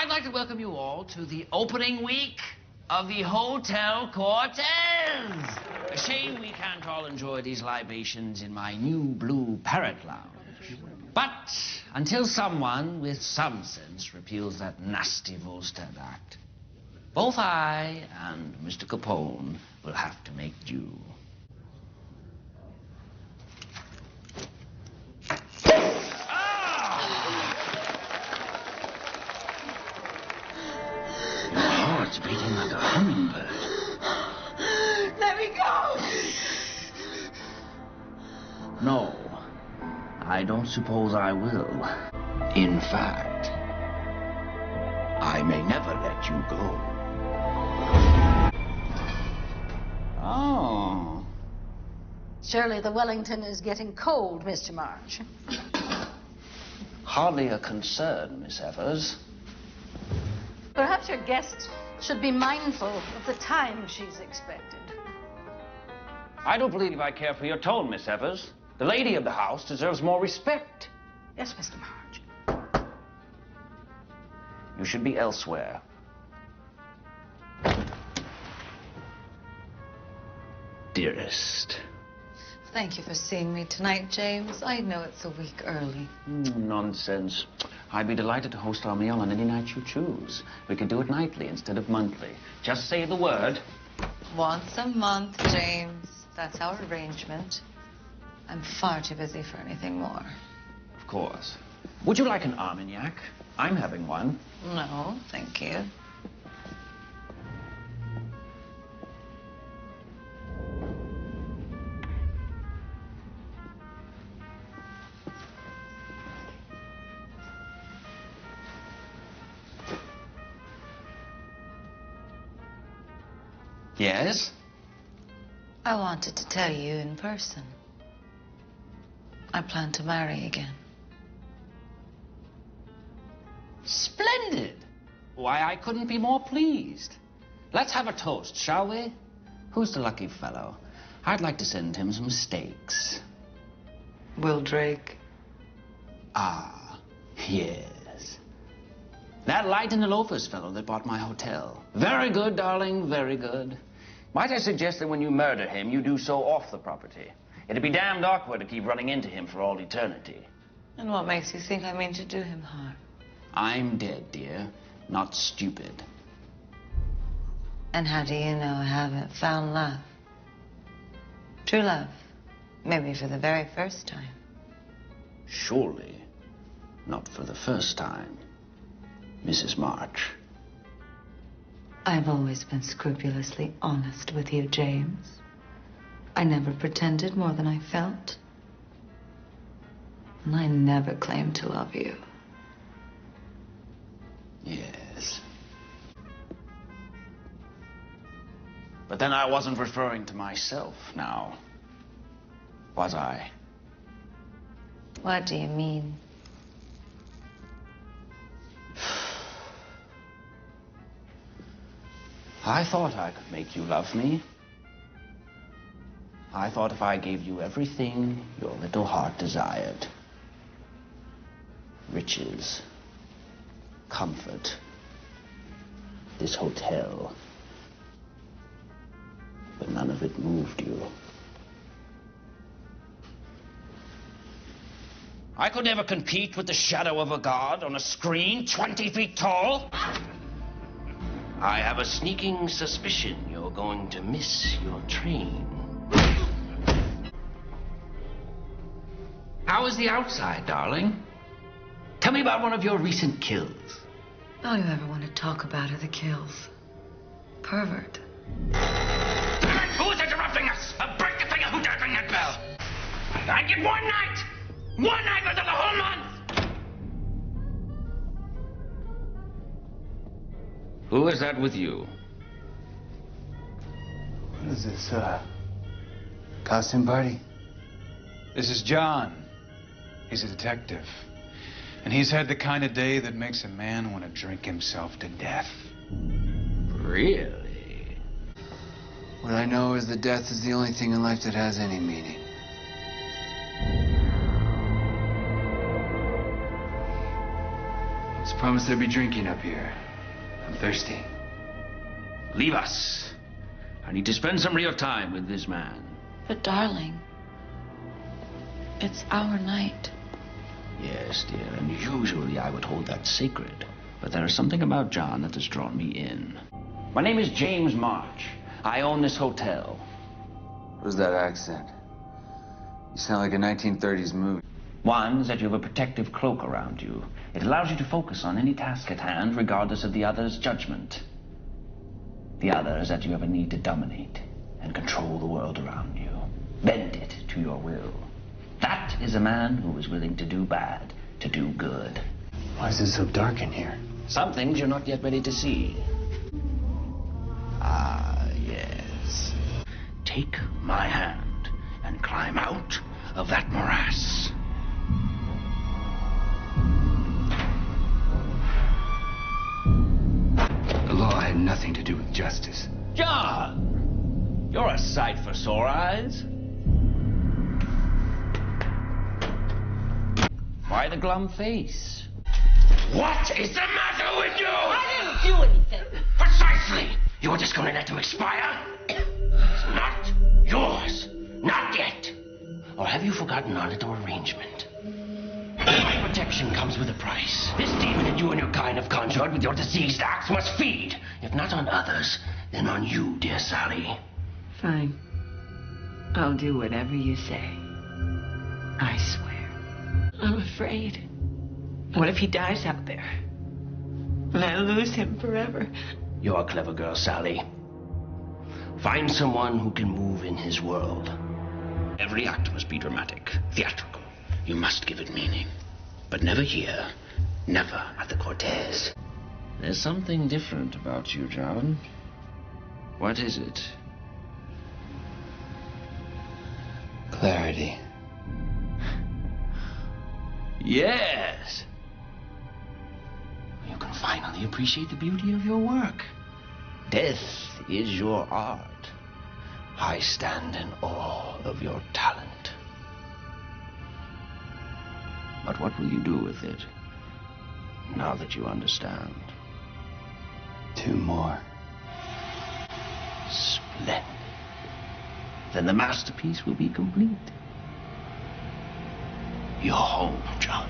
I'd like to welcome you all to the opening week of the Hotel Cortez. A shame we can't all enjoy these libations in my new blue parrot lounge. But until someone with some sense repeals that nasty Volstead Act, both I and Mr. Capone will have to make do. It's beating like a hummingbird. Let me go! No, I don't suppose I will. In fact, I may never let you go. Oh. Surely the Wellington is getting cold, Mr. March. Hardly a concern, Miss Evers. Perhaps your guest should be mindful of the time she's expected. I don't believe I care for your tone, Miss Evers. The lady of the house deserves more respect. Yes, Mr. March. You should be elsewhere. Dearest. Thank you for seeing me tonight, James. I know it's a week early. Nonsense. I'd be delighted to host our meal on any night you choose. We could do it nightly instead of monthly. Just say the word. Once a month, James. That's our arrangement. I'm far too busy for anything more. Of course. Would you like an Armagnac? I'm having one. No, thank you. Yes? I wanted to tell you in person. I plan to marry again. Splendid. Why, I couldn't be more pleased. Let's have a toast, shall we? Who's the lucky fellow? I'd like to send him some steaks. Will Drake? Ah, yes. That light in the loafers fellow that bought my hotel. Very good, darling, very good. Might I suggest that when you murder him, you do so off the property? It'd be damned awkward to keep running into him for all eternity. And what makes you think I mean to do him harm? I'm dead, dear, not stupid. And how do you know I haven't found love? True love. Maybe for the very first time. Surely not for the first time, Mrs. March. I've always been scrupulously honest with you, James. I never pretended more than I felt. And I never claimed to love you. Yes. But then I wasn't referring to myself now, was I? What do you mean? I thought I could make you love me. I thought if I gave you everything your little heart desired, riches, comfort, this hotel, but none of it moved you. I could never compete with the shadow of a god on a screen 20 feet tall. I have a sneaking suspicion you're going to miss your train. How is the outside, darling? Tell me about one of your recent kills. All you ever want to talk about are the kills. Pervert. Who is interrupting us? I'll break the finger who dared ring that bell. I get one night! One night within the whole month! Who is that with you? What is this, costume party? This is John. He's a detective. And he's had the kind of day that makes a man want to drink himself to death. Really? What I know is that death is the only thing in life that has any meaning. Just promised there'd be drinking up here. I'm thirsty. Leave us. I need to spend some real time with this man. But darling, it's our night. Yes, dear, and usually I would hold that sacred. But there is something about John that has drawn me in. My name is James March. I own this hotel. What's that accent? You sound like a 1930s movie. One is that you have a protective cloak around you. It allows you to focus on any task at hand, regardless of the other's judgment. The other is that you have a need to dominate and control the world around you. Bend it to your will. That is a man who is willing to do bad, to do good. Why is it so dark in here? Some things you're not yet ready to see. Ah, yes. Take my hand and climb out of that morass. The law had nothing to do with justice. John! You're a sight for sore eyes. Why the glum face? What is the matter with you? I didn't do anything. Precisely! You were just going to let him expire? It's not yours. Not yet. Or have you forgotten our little arrangement? My protection comes with a price. This demon that you and your kind have conjured with your diseased acts must feed. If not on others, then on you, dear Sally. Fine. I'll do whatever you say. I swear. I'm afraid. What if he dies out there? And I lose him forever? You're a clever girl, Sally. Find someone who can move in his world. Every act must be dramatic, theatrical. You must give it meaning. But never here, never at the Cortez. There's something different about you, John. What is it? Clarity. Yes! You can finally appreciate the beauty of your work. Death is your art. I stand in awe of your talent. But what will you do with it, now that you understand? 2 more. Splendid. Then the masterpiece will be complete. You're home, John.